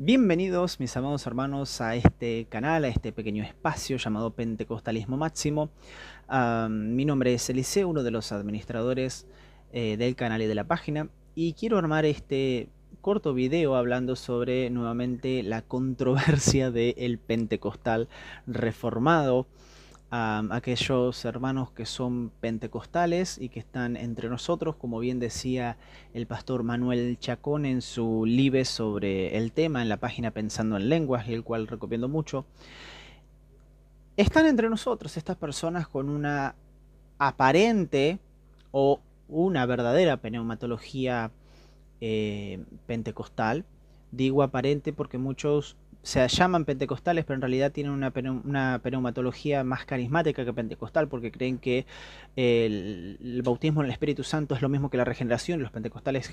Bienvenidos mis amados hermanos a este canal, a este pequeño espacio llamado Pentecostalismo Máximo. Mi nombre es Eliseo, uno de los administradores del canal y de la página, y quiero armar este corto video hablando sobre nuevamente la controversia del pentecostal reformado. Aquellos hermanos que son pentecostales y que están entre nosotros, como bien decía el pastor Manuel Chacón en su live sobre el tema en la página Pensando en Lenguas, y el cual recomiendo mucho. Están entre nosotros estas personas con una aparente o una verdadera pneumatología pentecostal. Digo aparente porque muchos se llaman pentecostales, pero en realidad tienen una pneumatología más carismática que pentecostal, porque creen que el bautismo en el Espíritu Santo es lo mismo que la regeneración. Los pentecostales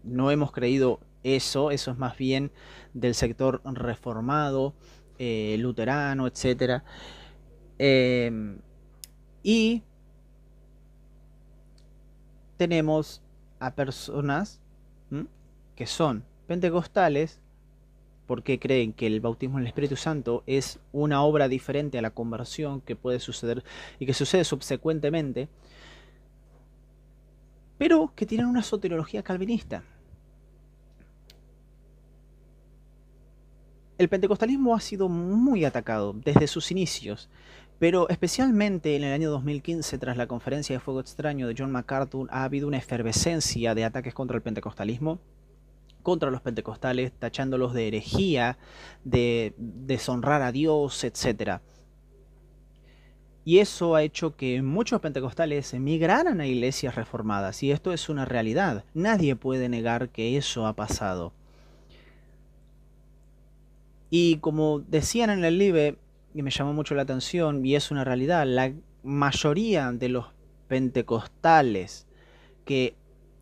no hemos creído eso es más bien del sector reformado, luterano, etcétera. Y tenemos a personas que son pentecostales porque creen que el bautismo en el Espíritu Santo es una obra diferente a la conversión que puede suceder y que sucede subsecuentemente, pero que tienen una soteriología calvinista. El pentecostalismo ha sido muy atacado desde sus inicios, pero especialmente en el año 2015, tras la conferencia de Fuego Extraño de John MacArthur, ha habido una efervescencia de ataques contra el pentecostalismo, contra los pentecostales, tachándolos de herejía, de deshonrar a Dios, etc. Y eso ha hecho que muchos pentecostales emigraran a iglesias reformadas, y esto es una realidad. Nadie puede negar que eso ha pasado. Y como decían en el live, y me llamó mucho la atención, y es una realidad, la mayoría de los pentecostales que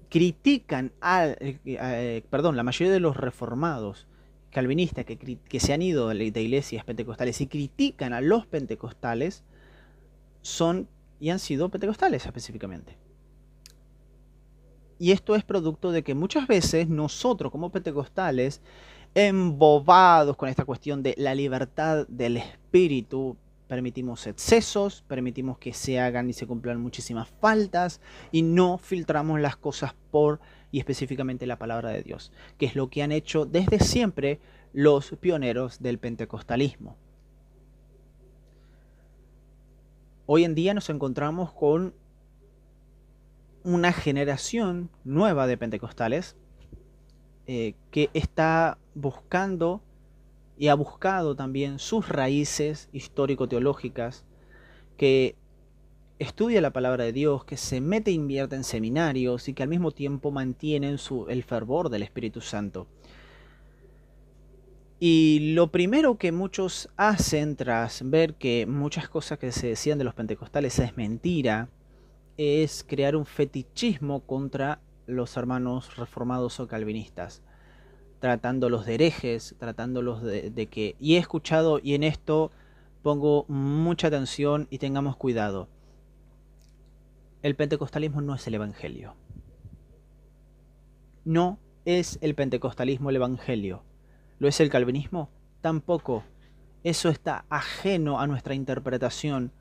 critican la mayoría de los reformados calvinistas que se han ido de iglesias pentecostales y critican a los pentecostales son y han sido pentecostales específicamente. Y esto es producto de que muchas veces nosotros como pentecostales, embobados con esta cuestión de la libertad del espíritu, permitimos excesos, permitimos que se hagan y se cumplan muchísimas faltas y no filtramos las cosas por y específicamente la palabra de Dios, que es lo que han hecho desde siempre los pioneros del pentecostalismo. Hoy en día nos encontramos con una generación nueva de pentecostales que está buscando y ha buscado también sus raíces histórico-teológicas, que estudia la palabra de Dios, que se mete e invierte en seminarios y que al mismo tiempo mantienen el fervor del Espíritu Santo. Y lo primero que muchos hacen tras ver que muchas cosas que se decían de los pentecostales es mentira, es crear un fetichismo contra los hermanos reformados o calvinistas, tratándolos de herejes, tratándolos de que... Y he escuchado, y en esto pongo mucha atención y tengamos cuidado. El pentecostalismo no es el evangelio. No es el pentecostalismo el evangelio. ¿Lo es el calvinismo? Tampoco. Eso está ajeno a nuestra interpretación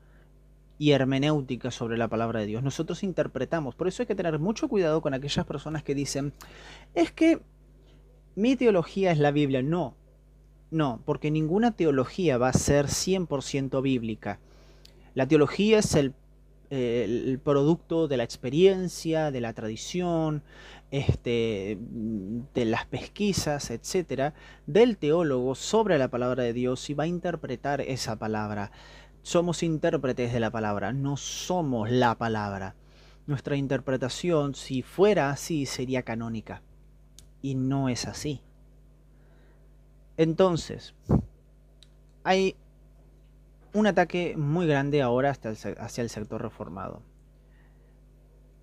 y hermenéutica sobre la palabra de Dios. Nosotros interpretamos. Por eso hay que tener mucho cuidado con aquellas personas que dicen, es que mi teología es la Biblia. No, no, porque ninguna teología va a ser 100% bíblica. La teología es el producto de la experiencia, de la tradición, de las pesquisas, etcétera, del teólogo sobre la palabra de Dios, y va a interpretar esa palabra. Somos intérpretes de la palabra, no somos la palabra. Nuestra interpretación, si fuera así, sería canónica, y no es así. Entonces, hay un ataque muy grande ahora hacia el sector reformado.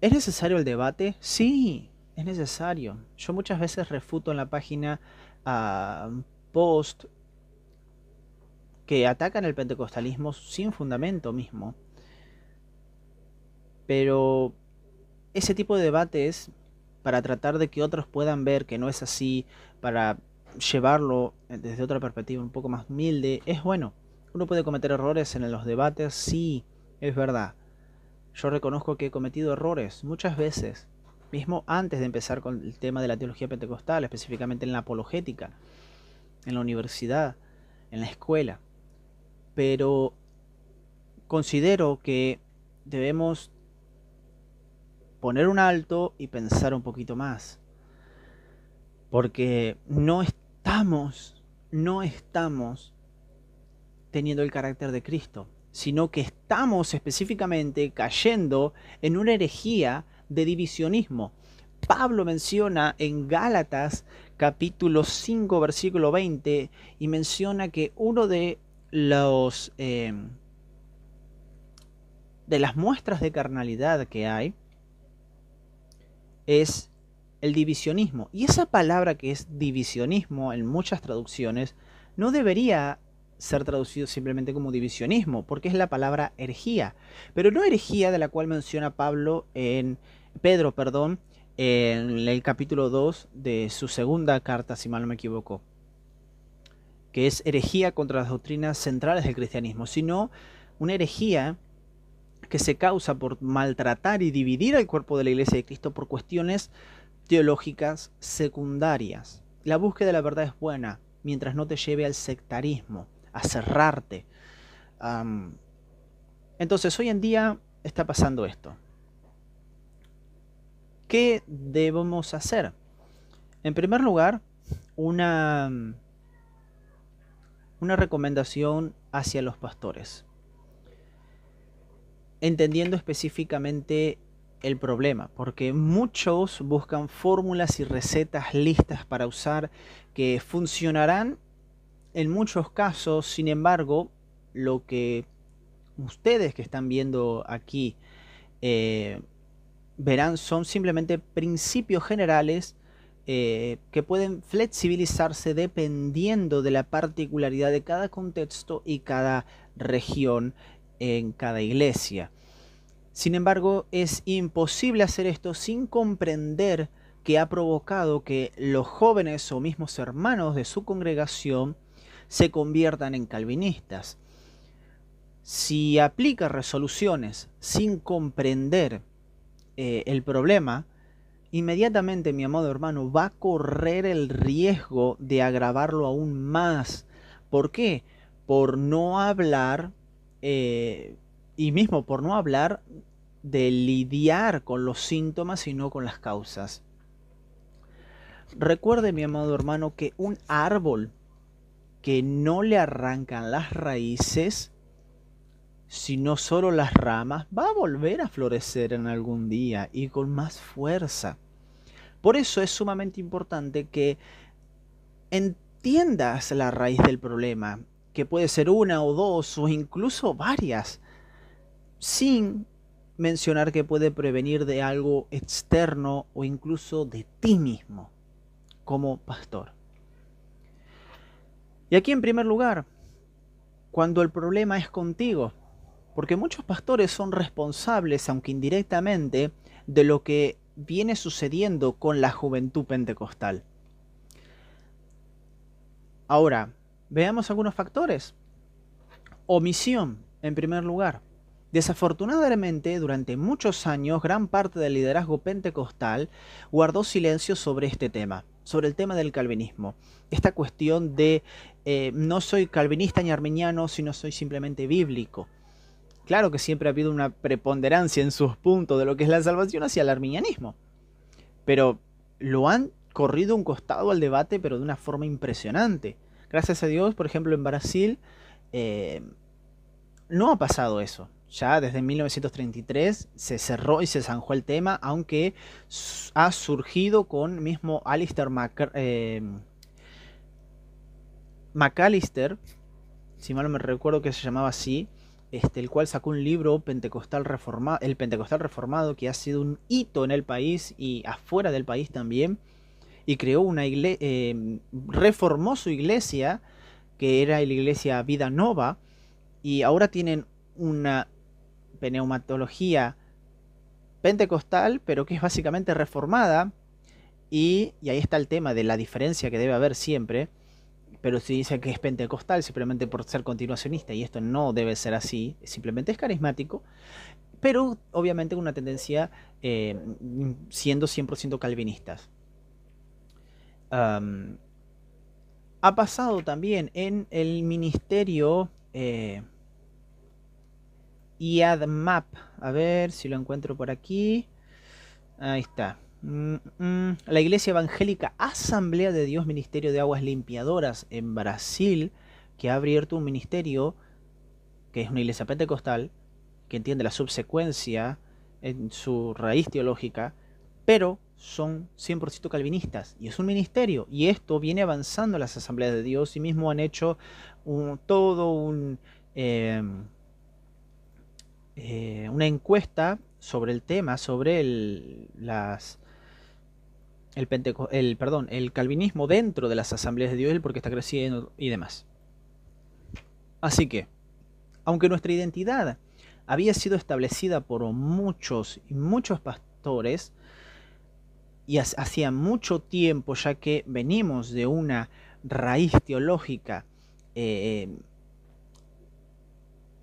¿Es necesario el debate? Sí, es necesario. Yo muchas veces refuto en la página post que atacan el pentecostalismo sin fundamento mismo. Pero ese tipo de debate es para tratar de que otros puedan ver que no es así, para llevarlo desde otra perspectiva un poco más humilde, es bueno. Uno puede cometer errores en los debates, sí, es verdad. Yo reconozco que he cometido errores muchas veces, mismo antes de empezar con el tema de la teología pentecostal, específicamente en la apologética, en la universidad, en la escuela. Pero considero que debemos poner un alto y pensar un poquito más. Porque no estamos teniendo el carácter de Cristo, sino que estamos específicamente cayendo en una herejía de divisionismo. Pablo menciona en Gálatas capítulo 5 versículo 20 y menciona que uno de los de las muestras de carnalidad que hay es el divisionismo. Y esa palabra que es divisionismo en muchas traducciones no debería ser traducido simplemente como divisionismo, porque es la palabra herejía, pero no herejía de la cual menciona Pedro, en el capítulo 2 de su segunda carta, si mal no me equivoco, que es herejía contra las doctrinas centrales del cristianismo, sino una herejía que se causa por maltratar y dividir al cuerpo de la Iglesia de Cristo por cuestiones teológicas secundarias. La búsqueda de la verdad es buena, mientras no te lleve al sectarismo, a cerrarte. Entonces, hoy en día está pasando esto. ¿Qué debemos hacer? En primer lugar, una recomendación hacia los pastores, entendiendo específicamente el problema, porque muchos buscan fórmulas y recetas listas para usar que funcionarán en muchos casos. Sin embargo, lo que ustedes que están viendo aquí verán son simplemente principios generales que pueden flexibilizarse dependiendo de la particularidad de cada contexto y cada región en cada iglesia. Sin embargo, es imposible hacer esto sin comprender que ha provocado que los jóvenes o mismos hermanos de su congregación se conviertan en calvinistas. Si aplica resoluciones sin comprender el problema, inmediatamente, mi amado hermano, va a correr el riesgo de agravarlo aún más. ¿Por qué? Por no hablar, y mismo por no hablar de lidiar con los síntomas, sino con las causas. Recuerde, mi amado hermano, que un árbol que no le arrancan las raíces, sino solo las ramas, va a volver a florecer en algún día y con más fuerza. Por eso es sumamente importante que entiendas la raíz del problema, que puede ser una o dos o incluso varias, sin mencionar que puede prevenir de algo externo o incluso de ti mismo como pastor. Y aquí en primer lugar, cuando el problema es contigo, porque muchos pastores son responsables, aunque indirectamente, de lo que viene sucediendo con la juventud pentecostal. Ahora, veamos algunos factores. Omisión, en primer lugar. Desafortunadamente, durante muchos años, gran parte del liderazgo pentecostal guardó silencio sobre este tema, sobre el tema del calvinismo. Esta cuestión de no soy calvinista ni arminiano, sino soy simplemente bíblico. Claro que siempre ha habido una preponderancia en sus puntos de lo que es la salvación hacia el arminianismo, pero lo han corrido un costado al debate, pero de una forma impresionante. Gracias a Dios, por ejemplo, en Brasil no ha pasado eso. Ya desde 1933 se cerró y se zanjó el tema, aunque ha surgido con mismo Alistair McAllister, si mal no me recuerdo que se llamaba así, el cual sacó un libro el Pentecostal Reformado, que ha sido un hito en el país y afuera del país también, y creó una reformó su iglesia, que era la iglesia Vida Nova, y ahora tienen una pneumatología pentecostal, pero que es básicamente reformada, Y ahí está el tema de la diferencia que debe haber siempre. Pero si dice que es pentecostal simplemente por ser continuacionista, y esto no debe ser así, simplemente es carismático, pero obviamente con una tendencia siendo 100% calvinistas. Um, ha pasado también en el ministerio IADMAP. A ver si lo encuentro por aquí. Ahí está. La Iglesia Evangélica Asamblea de Dios Ministerio de Aguas Limpiadoras en Brasil, que ha abierto un ministerio que es una iglesia pentecostal, que entiende la subsecuencia en su raíz teológica, pero son 100% calvinistas, y es un ministerio, y esto viene avanzando en las asambleas de Dios, y mismo han hecho una encuesta sobre el tema, sobre el calvinismo dentro de las asambleas de Dios, el por qué está creciendo y demás. Así que, aunque nuestra identidad había sido establecida por muchos y muchos pastores, y hacía mucho tiempo, ya que venimos de una raíz teológica del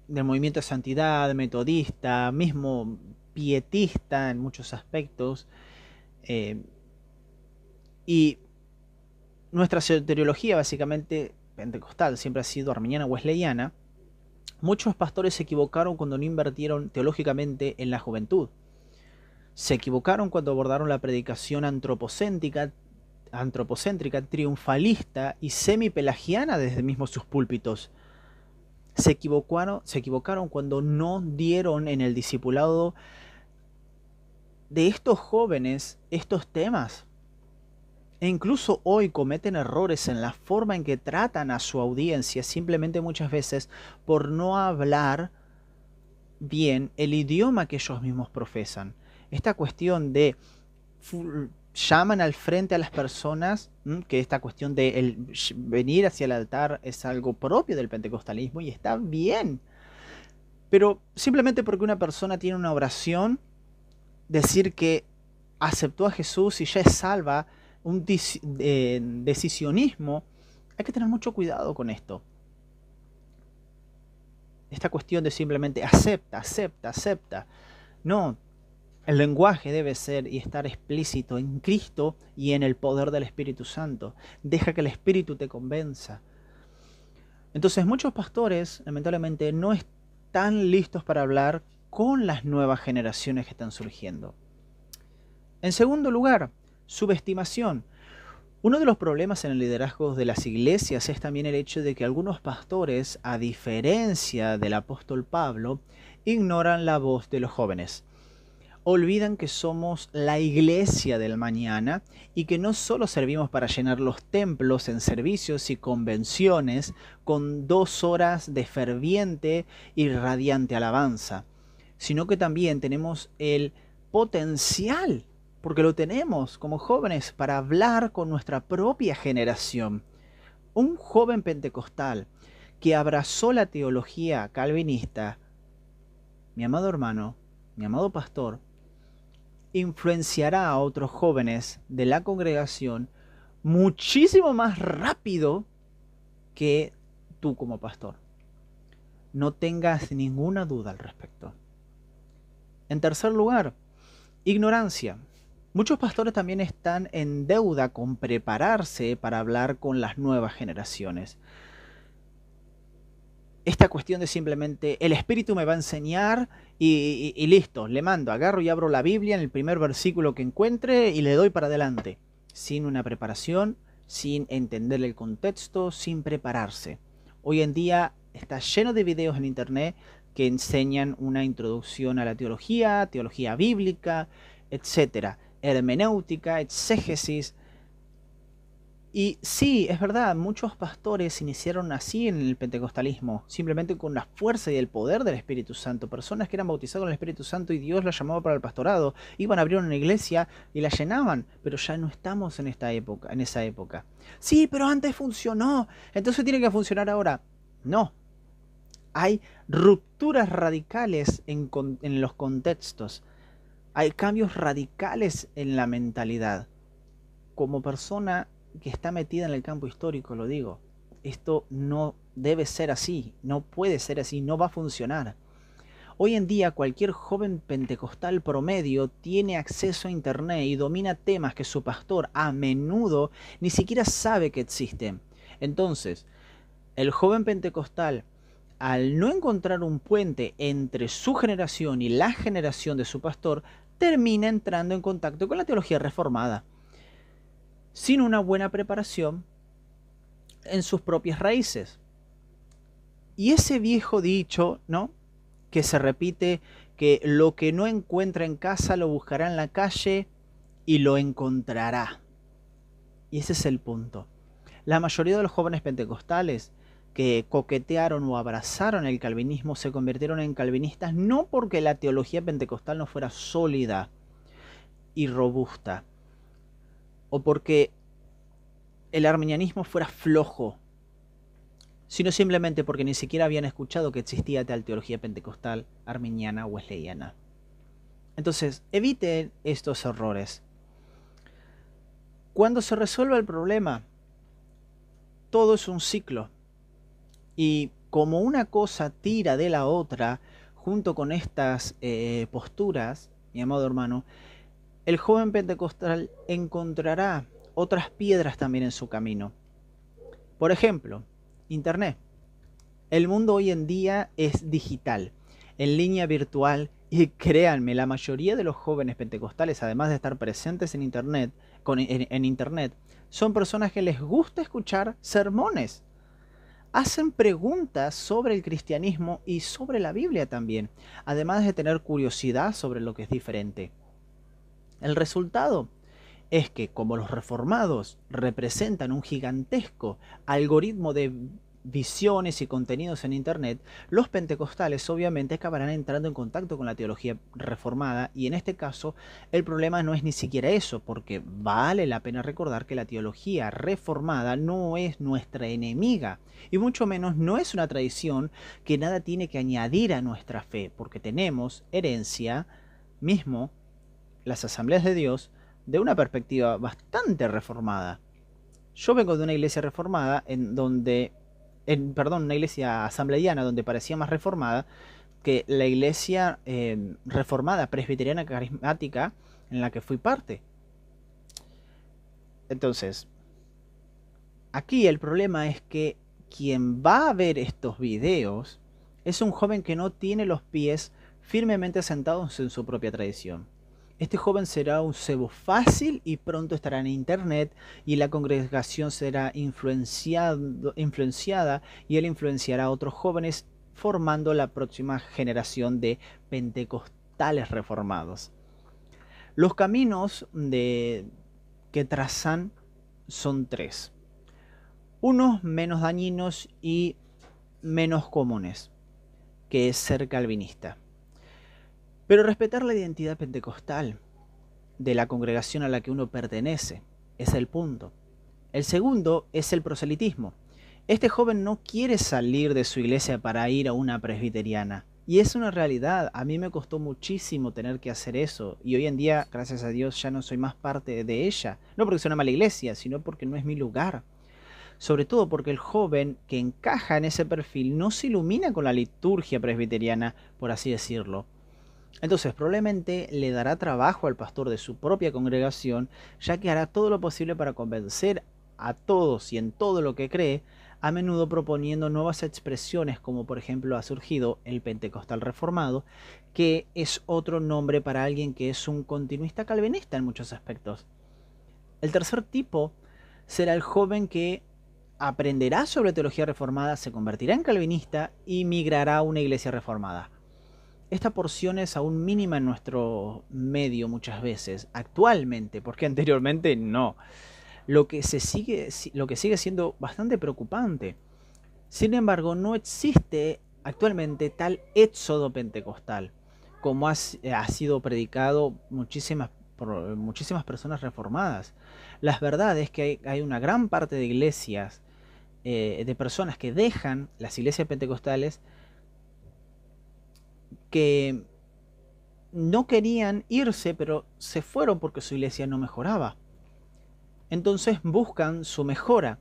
movimiento de santidad, metodista, mismo pietista en muchos aspectos, y nuestra soteriología básicamente pentecostal siempre ha sido arminiana wesleyana. Muchos pastores se equivocaron cuando no invirtieron teológicamente en la juventud. Se equivocaron cuando abordaron la predicación antropocéntrica, triunfalista y semi-pelagiana desde mismos sus púlpitos. Se equivocaron cuando no dieron en el discipulado de estos jóvenes estos temas. E incluso hoy cometen errores en la forma en que tratan a su audiencia, simplemente muchas veces por no hablar bien el idioma que ellos mismos profesan. Esta cuestión de llaman al frente a las personas, que esta cuestión de venir hacia el altar es algo propio del pentecostalismo y está bien. Pero simplemente porque una persona tiene una oración, decir que aceptó a Jesús y ya es salva, un decisionismo, hay que tener mucho cuidado con esto. Esta cuestión de simplemente acepta. No, el lenguaje debe ser y estar explícito en Cristo y en el poder del Espíritu Santo. Deja que el Espíritu te convenza. Entonces muchos pastores, lamentablemente, no están listos para hablar con las nuevas generaciones que están surgiendo. En segundo lugar, subestimación. Uno de los problemas en el liderazgo de las iglesias es también el hecho de que algunos pastores, a diferencia del apóstol Pablo, ignoran la voz de los jóvenes. Olvidan que somos la iglesia del mañana y que no solo servimos para llenar los templos en servicios y convenciones con 2 horas de ferviente y radiante alabanza, sino que también tenemos el potencial, porque lo tenemos como jóvenes, para hablar con nuestra propia generación. Un joven pentecostal que abrazó la teología calvinista, mi amado hermano, mi amado pastor, influenciará a otros jóvenes de la congregación muchísimo más rápido que tú como pastor. No tengas ninguna duda al respecto. En tercer lugar, ignorancia. Muchos pastores también están en deuda con prepararse para hablar con las nuevas generaciones. Esta cuestión de simplemente el Espíritu me va a enseñar y listo, le mando, agarro y abro la Biblia en el primer versículo que encuentre y le doy para adelante, sin una preparación, sin entender el contexto, sin prepararse. Hoy en día está lleno de videos en internet que enseñan una introducción a la teología bíblica, etcétera, hermenéutica, exégesis. Y sí, es verdad, muchos pastores iniciaron así en el pentecostalismo, simplemente con la fuerza y el poder del Espíritu Santo. Personas que eran bautizadas con el Espíritu Santo y Dios los llamaba para el pastorado, iban a abrir una iglesia y la llenaban, pero ya no estamos en esa época. Sí, pero antes funcionó, entonces tiene que funcionar ahora. No, hay rupturas radicales en los contextos, hay cambios radicales en la mentalidad. como persona que está metida en el campo histórico, lo digo, esto no debe ser así, no puede ser así, no va a funcionar. Hoy en día cualquier joven pentecostal promedio tiene acceso a internet y domina temas que su pastor a menudo ni siquiera sabe que existen. Entonces, el joven pentecostal, al no encontrar un puente entre su generación y la generación de su pastor, termina entrando en contacto con la teología reformada, sin una buena preparación en sus propias raíces. Y ese viejo dicho, ¿no?, que se repite, que lo que no encuentra en casa lo buscará en la calle y lo encontrará. Y ese es el punto. La mayoría de los jóvenes pentecostales que coquetearon o abrazaron el calvinismo se convirtieron en calvinistas no porque la teología pentecostal no fuera sólida y robusta, o porque el arminianismo fuera flojo, sino simplemente porque ni siquiera habían escuchado que existía tal teología pentecostal, arminiana o wesleyana. Entonces, eviten estos errores. Cuando se resuelva el problema, todo es un ciclo. Y como una cosa tira de la otra, junto con estas posturas, mi amado hermano, el joven pentecostal encontrará otras piedras también en su camino. Por ejemplo, Internet. El mundo hoy en día es digital, en línea virtual, y créanme, la mayoría de los jóvenes pentecostales, además de estar presentes en Internet, en Internet, son personas que les gusta escuchar sermones. Hacen preguntas sobre el cristianismo y sobre la Biblia también, además de tener curiosidad sobre lo que es diferente. El resultado es que, como los reformados representan un gigantesco algoritmo de visiones y contenidos en Internet, los pentecostales obviamente acabarán entrando en contacto con la teología reformada, y en este caso el problema no es ni siquiera eso, porque vale la pena recordar que la teología reformada no es nuestra enemiga, y mucho menos no es una tradición que nada tiene que añadir a nuestra fe, porque tenemos herencia mismo, las asambleas de Dios, de una perspectiva bastante reformada. Yo vengo de una iglesia reformada una iglesia asambleiana donde parecía más reformada que la iglesia reformada presbiteriana carismática en la que fui parte. Entonces, aquí el problema es que quien va a ver estos videos es un joven que no tiene los pies firmemente sentados en su propia tradición. Este joven será un cebo fácil y pronto estará en internet, y la congregación será influenciada, y él influenciará a otros jóvenes, formando la próxima generación de pentecostales reformados. Los caminos que trazan son tres. Unos menos dañinos y menos comunes, que es ser calvinista. Pero respetar la identidad pentecostal de la congregación a la que uno pertenece es el punto. El segundo es el proselitismo. Este joven no quiere salir de su iglesia para ir a una presbiteriana. Y es una realidad. A mí me costó muchísimo tener que hacer eso. Y hoy en día, gracias a Dios, ya no soy más parte de ella. No porque sea una mala iglesia, sino porque no es mi lugar. Sobre todo porque el joven que encaja en ese perfil no se ilumina con la liturgia presbiteriana, por así decirlo. Entonces probablemente le dará trabajo al pastor de su propia congregación, ya que hará todo lo posible para convencer a todos y en todo lo que cree, a menudo proponiendo nuevas expresiones, como por ejemplo ha surgido el pentecostal reformado, que es otro nombre para alguien que es un continuista calvinista en muchos aspectos. El tercer tipo será el joven que aprenderá sobre teología reformada, se convertirá en calvinista y migrará a una iglesia reformada. Esta porción es aún mínima en nuestro medio muchas veces, actualmente, porque anteriormente no. Lo que sigue siendo bastante preocupante. Sin embargo, no existe actualmente tal éxodo pentecostal como ha sido predicado por muchísimas personas reformadas. La verdad es que hay una gran parte de iglesias, de personas que dejan las iglesias pentecostales, que no querían irse, pero se fueron porque su iglesia no mejoraba. Entonces buscan su mejora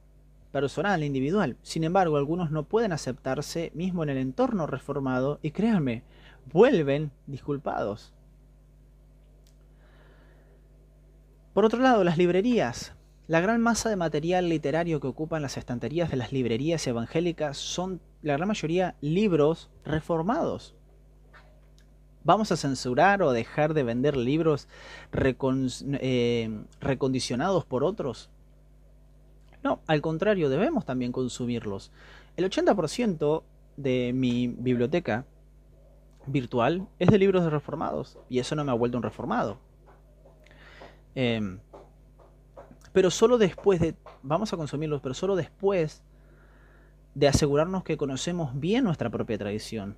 personal, individual. Sin embargo, algunos no pueden aceptarse mismo en el entorno reformado y créanme, vuelven disculpados. Por otro lado, las librerías. La gran masa de material literario que ocupan las estanterías de las librerías evangélicas son, la gran mayoría, libros reformados. ¿Vamos a censurar o dejar de vender libros recondicionados por otros? No, al contrario, debemos también consumirlos. El 80% de mi biblioteca virtual es de libros reformados y eso no me ha vuelto un reformado. Pero solo después de... Vamos a consumirlos, pero solo después de asegurarnos que conocemos bien nuestra propia tradición.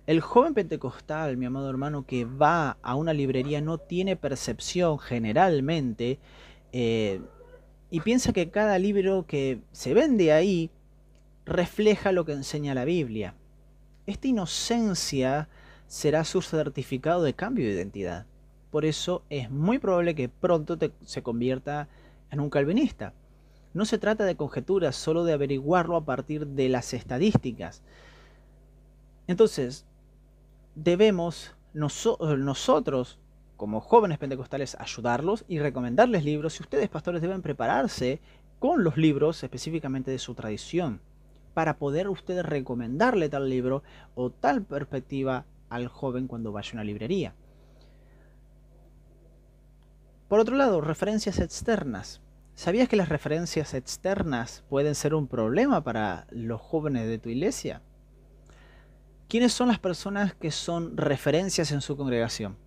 El joven pentecostal, mi amado hermano, que va a una librería no tiene percepción generalmente y piensa que cada libro que se vende ahí refleja lo que enseña la Biblia. Esta inocencia será su certificado de cambio de identidad. Por eso es muy probable que pronto se convierta en un calvinista. No se trata de conjeturas, solo de averiguarlo a partir de las estadísticas. Entonces, debemos nosotros, como jóvenes pentecostales, ayudarlos y recomendarles libros. Y ustedes, pastores, deben prepararse con los libros específicamente de su tradición para poder ustedes recomendarle tal libro o tal perspectiva al joven cuando vaya a una librería. Por otro lado, referencias externas. ¿Sabías que las referencias externas pueden ser un problema para los jóvenes de tu iglesia? ¿Quiénes son las personas que son referencias en su congregación?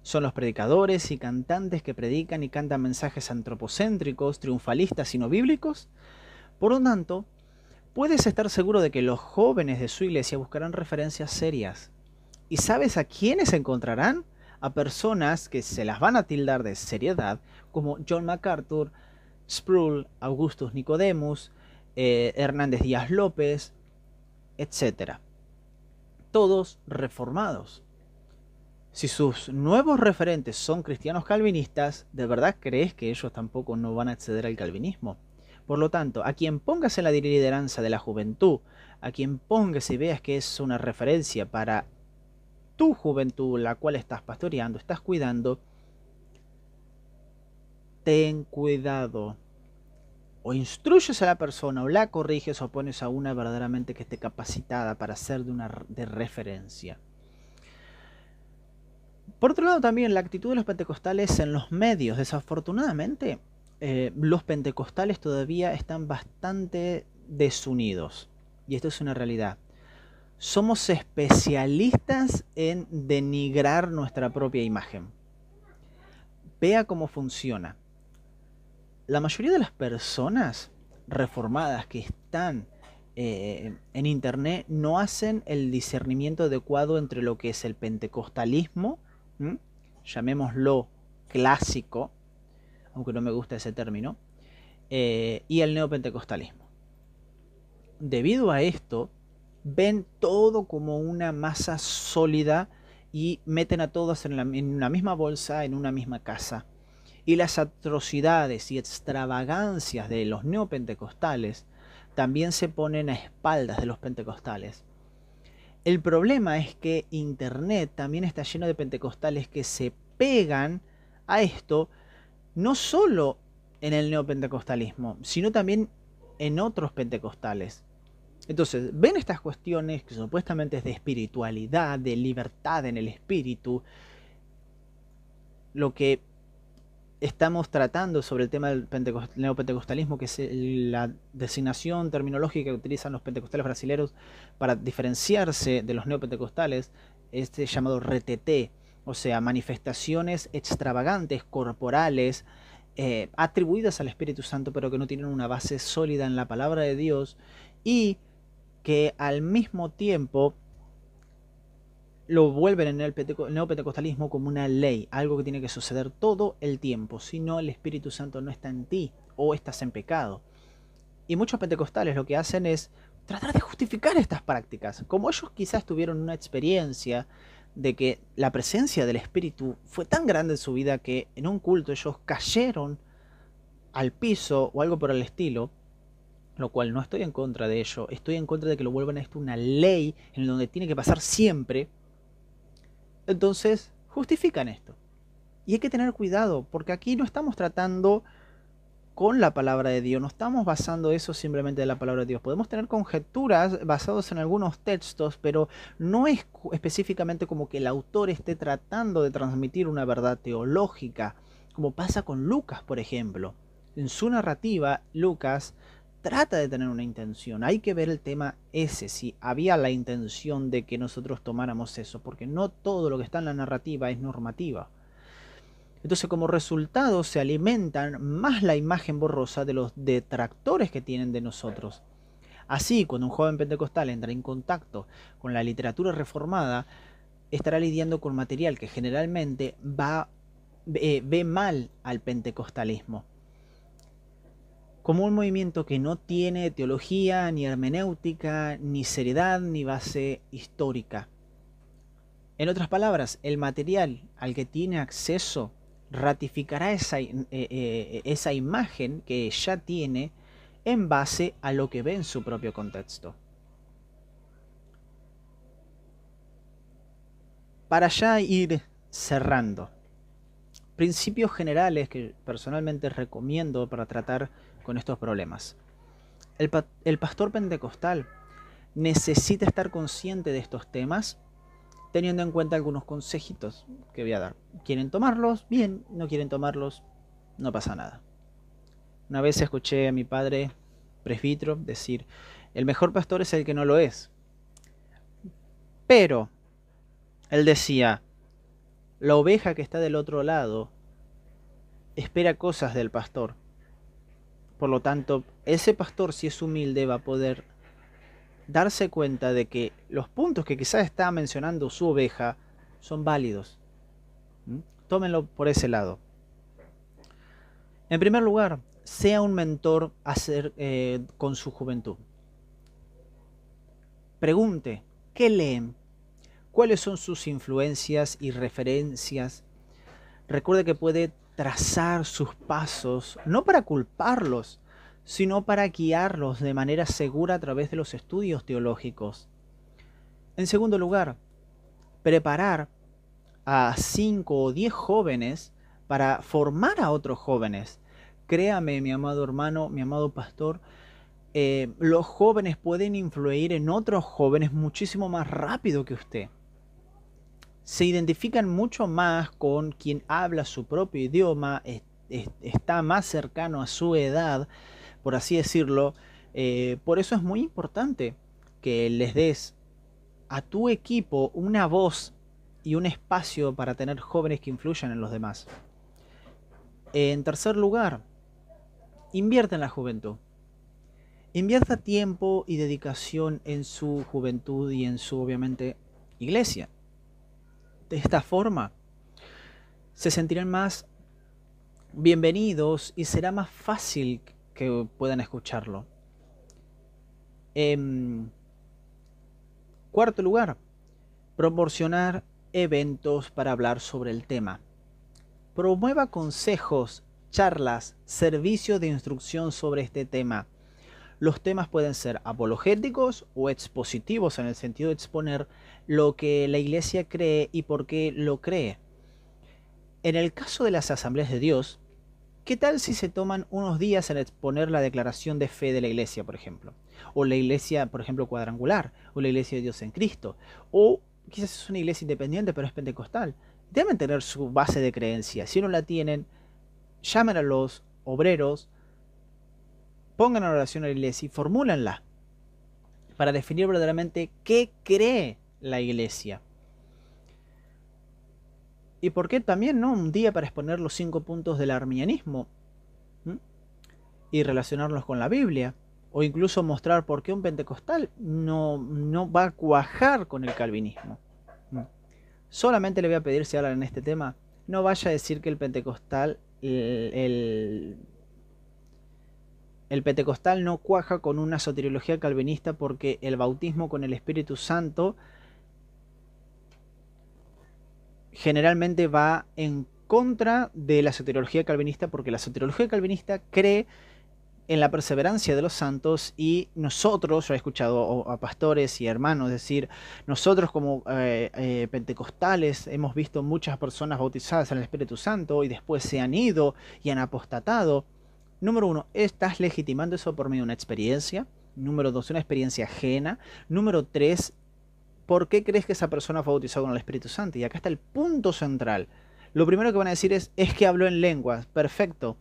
Son los predicadores y cantantes que predican y cantan mensajes antropocéntricos, triunfalistas y no bíblicos. Por lo tanto, puedes estar seguro de que los jóvenes de su iglesia buscarán referencias serias. ¿Y sabes a quiénes encontrarán? A personas que se las van a tildar de seriedad, como John MacArthur, Sproul, Augustus Nicodemus, Hernández Díaz López, etc. Todos reformados. Si sus nuevos referentes son cristianos calvinistas, ¿de verdad crees que ellos tampoco no van a acceder al calvinismo? Por lo tanto, a quien pongas en la lideranza de la juventud, a quien pongas y veas que es una referencia para tu juventud, la cual estás pastoreando, estás cuidando, ten cuidado. O instruyes a la persona, o la corriges, o pones a una verdaderamente que esté capacitada para ser de referencia. Por otro lado, también la actitud de los pentecostales en los medios. Desafortunadamente, los pentecostales todavía están bastante desunidos. Y esto es una realidad. Somos especialistas en denigrar nuestra propia imagen. Vea cómo funciona. La mayoría de las personas reformadas que están en internet no hacen el discernimiento adecuado entre lo que es el pentecostalismo, llamémoslo clásico, aunque no me gusta ese término, y el neopentecostalismo. Debido a esto, ven todo como una masa sólida y meten a todos en una misma bolsa, en una misma casa. Y las atrocidades y extravagancias de los neopentecostales también se ponen a espaldas de los pentecostales. El problema es que internet también está lleno de pentecostales que se pegan a esto, no solo en el neopentecostalismo, sino también en otros pentecostales. Entonces, ven estas cuestiones que supuestamente es de espiritualidad, de libertad en el espíritu, lo que estamos tratando sobre el tema del neopentecostalismo, que es la designación terminológica que utilizan los pentecostales brasileños para diferenciarse de los neopentecostales, este llamado RTT, o sea, manifestaciones extravagantes, corporales, atribuidas al Espíritu Santo, pero que no tienen una base sólida en la palabra de Dios y que al mismo tiempo lo vuelven en el neopentecostalismo como una ley, algo que tiene que suceder todo el tiempo, si no el Espíritu Santo no está en ti o estás en pecado. Y muchos pentecostales lo que hacen es tratar de justificar estas prácticas. Como ellos quizás tuvieron una experiencia de que la presencia del Espíritu fue tan grande en su vida que en un culto ellos cayeron al piso o algo por el estilo, lo cual no estoy en contra de ello, estoy en contra de que lo vuelvan a esto una ley en donde tiene que pasar siempre. Entonces justifican esto. Y hay que tener cuidado, porque aquí no estamos tratando con la palabra de Dios, no estamos basando eso simplemente en la palabra de Dios. Podemos tener conjeturas basadas en algunos textos, pero no es específicamente como que el autor esté tratando de transmitir una verdad teológica, como pasa con Lucas, por ejemplo. En su narrativa, Lucas trata de tener una intención. Hay que ver el tema ese, si había la intención de que nosotros tomáramos eso, porque no todo lo que está en la narrativa es normativa. Entonces, como resultado, se alimentan más la imagen borrosa de los detractores que tienen de nosotros. Así, cuando un joven pentecostal entra en contacto con la literatura reformada, estará lidiando con material que generalmente ve mal al pentecostalismo, como un movimiento que no tiene teología, ni hermenéutica, ni seriedad, ni base histórica. En otras palabras, el material al que tiene acceso ratificará esa imagen que ya tiene en base a lo que ve en su propio contexto. Para ya ir cerrando, principios generales que personalmente recomiendo para tratar con estos problemas. El pastor pentecostal necesita estar consciente de estos temas, teniendo en cuenta algunos consejitos que voy a dar. ¿Quieren tomarlos? Bien. ¿No quieren tomarlos? No pasa nada. Una vez escuché a mi padre presbítero decir, el mejor pastor es el que no lo es. Pero él decía, la oveja que está del otro lado espera cosas del pastor. Por lo tanto, ese pastor, si es humilde, va a poder darse cuenta de que los puntos que quizás está mencionando su oveja son válidos. Tómenlo por ese lado. En primer lugar, sea un mentor con su juventud. Pregunte, ¿qué leen? ¿Cuáles son sus influencias y referencias? Recuerde que puede trazar sus pasos, no para culparlos, sino para guiarlos de manera segura a través de los estudios teológicos. En segundo lugar, preparar a 5 o 10 jóvenes para formar a otros jóvenes. Créame, mi amado hermano, mi amado pastor, los jóvenes pueden influir en otros jóvenes muchísimo más rápido que usted. Se identifican mucho más con quien habla su propio idioma, está más cercano a su edad, por así decirlo. Por eso es muy importante que les des a tu equipo una voz y un espacio para tener jóvenes que influyan en los demás. En tercer lugar, invierte en la juventud. Invierta tiempo y dedicación en su juventud y en su, obviamente, iglesia. De esta forma, se sentirán más bienvenidos y será más fácil que puedan escucharlo. En cuarto lugar, proporcionar eventos para hablar sobre el tema. Promueva consejos, charlas, servicios de instrucción sobre este tema. Los temas pueden ser apologéticos o expositivos, en el sentido de exponer lo que la iglesia cree y por qué lo cree. En el caso de las asambleas de Dios, ¿qué tal si se toman unos días en exponer la declaración de fe de la iglesia, por ejemplo? O la iglesia, por ejemplo, cuadrangular, o la iglesia de Dios en Cristo, o quizás es una iglesia independiente pero es pentecostal. Deben tener su base de creencia. Si no la tienen, llamen a los obreros, pongan en oración a la iglesia y formúlenla para definir verdaderamente qué cree la iglesia. Y por qué también, ¿no? Un día para exponer los 5 puntos del arminianismo y relacionarlos con la Biblia. O incluso mostrar por qué un pentecostal no va a cuajar con el calvinismo. Solamente le voy a pedir, si hablan en este tema, no vaya a decir que el pentecostal, el pentecostal no cuaja con una soteriología calvinista porque el bautismo con el Espíritu Santo generalmente va en contra de la soteriología calvinista, porque la soteriología calvinista cree en la perseverancia de los santos, y nosotros, yo he escuchado a pastores y hermanos decir, nosotros como pentecostales hemos visto muchas personas bautizadas en el Espíritu Santo y después se han ido y han apostatado. Número uno, ¿estás legitimando eso por medio de una experiencia? Número dos, una experiencia ajena. Número tres, ¿por qué crees que esa persona fue bautizada con el Espíritu Santo? Y acá está el punto central. Lo primero que van a decir es que habló en lenguas. Perfecto.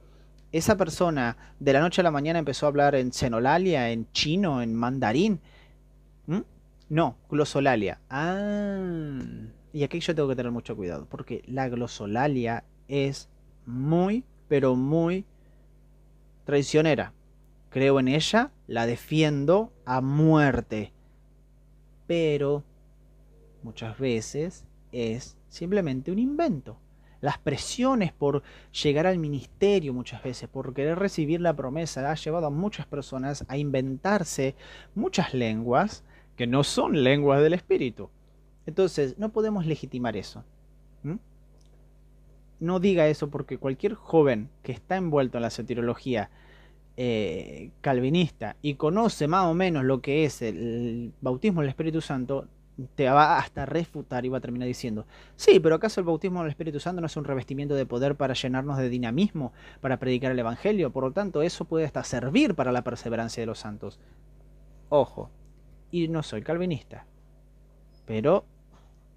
Esa persona de la noche a la mañana empezó a hablar en xenolalia, en chino, en mandarín. ¿Mm? No, glosolalia. Ah, y aquí yo tengo que tener mucho cuidado, porque la glosolalia es muy, pero muy traicionera. Creo en ella, la defiendo a muerte. Pero muchas veces es simplemente un invento. Las presiones por llegar al ministerio muchas veces, por querer recibir la promesa, ha llevado a muchas personas a inventarse muchas lenguas que no son lenguas del Espíritu. Entonces, no podemos legitimar eso. ¿Mm? No diga eso, porque cualquier joven que está envuelto en la soteriología calvinista y conoce más o menos lo que es el bautismo del Espíritu Santo, te va hasta refutar y va a terminar diciendo, sí, pero ¿acaso el bautismo del Espíritu Santo no es un revestimiento de poder para llenarnos de dinamismo, para predicar el Evangelio? Por lo tanto, eso puede hasta servir para la perseverancia de los santos. Ojo, y no soy calvinista, pero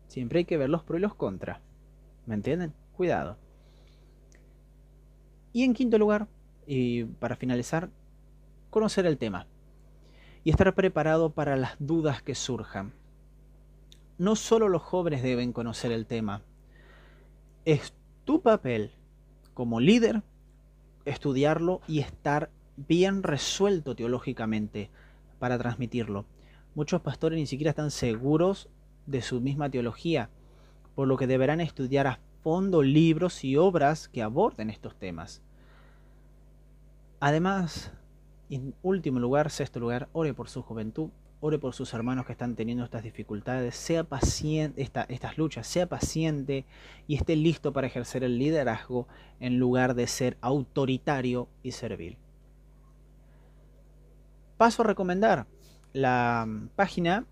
siempre hay que ver los pros y los contras. ¿Me entienden? Cuidado. Y en quinto lugar, y para finalizar, conocer el tema y estar preparado para las dudas que surjan. No solo los jóvenes deben conocer el tema, es tu papel como líder estudiarlo y estar bien resuelto teológicamente para transmitirlo. Muchos pastores ni siquiera están seguros de su misma teología, por lo que deberán estudiar a fondo libros y obras que aborden estos temas. Además, en último lugar, sexto lugar, ore por su juventud, ore por sus hermanos que están teniendo estas dificultades, sea paciente, estas luchas, sea paciente y esté listo para ejercer el liderazgo en lugar de ser autoritario y servil. Paso a recomendar la página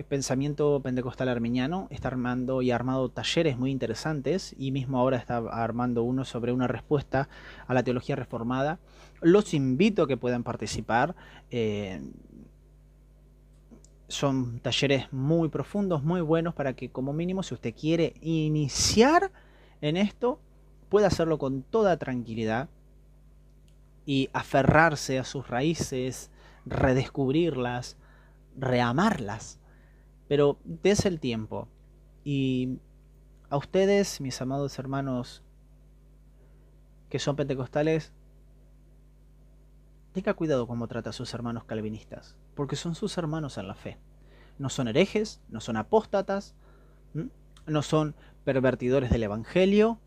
Pensamiento Pentecostal Arminiano. Está armado talleres muy interesantes, y mismo ahora está armando uno sobre una respuesta a la teología reformada. Los invito a que puedan participar. Son talleres muy profundos, muy buenos, para que como mínimo, si usted quiere iniciar en esto, pueda hacerlo con toda tranquilidad y aferrarse a sus raíces, redescubrirlas, reamarlas. Pero des el tiempo. Y a ustedes, mis amados hermanos que son pentecostales, tenga cuidado cómo trata a sus hermanos calvinistas, porque son sus hermanos en la fe. No son herejes, no son apóstatas, no son pervertidores del Evangelio,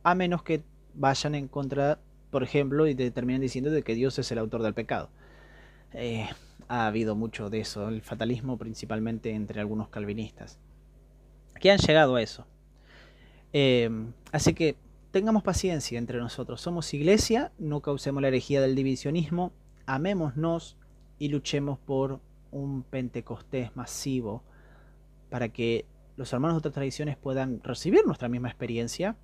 a menos que vayan en contra, por ejemplo, y te terminen diciendo de que Dios es el autor del pecado. Ha habido mucho de eso, el fatalismo principalmente entre algunos calvinistas, que han llegado a eso. Así que tengamos paciencia entre nosotros. Somos iglesia, no causemos la herejía del divisionismo, amémonos y luchemos por un Pentecostés masivo, para que los hermanos de otras tradiciones puedan recibir nuestra misma experiencia,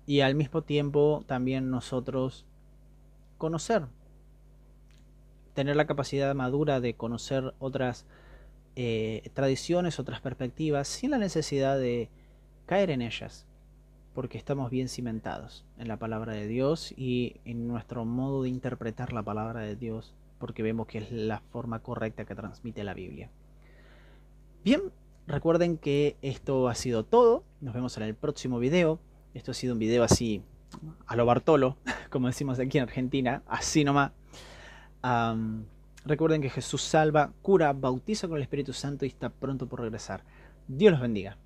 y al mismo tiempo también nosotros conocer, tener la capacidad madura de conocer otras tradiciones, otras perspectivas, sin la necesidad de caer en ellas, porque estamos bien cimentados en la palabra de Dios y en nuestro modo de interpretar la palabra de Dios, porque vemos que es la forma correcta que transmite la Biblia. Bien, recuerden que esto ha sido todo. Nos vemos en el próximo video. Esto ha sido un video así a lo Bartolo, como decimos aquí en Argentina, así nomás. Recuerden que Jesús salva, cura, bautiza con el Espíritu Santo y está pronto por regresar. Dios los bendiga.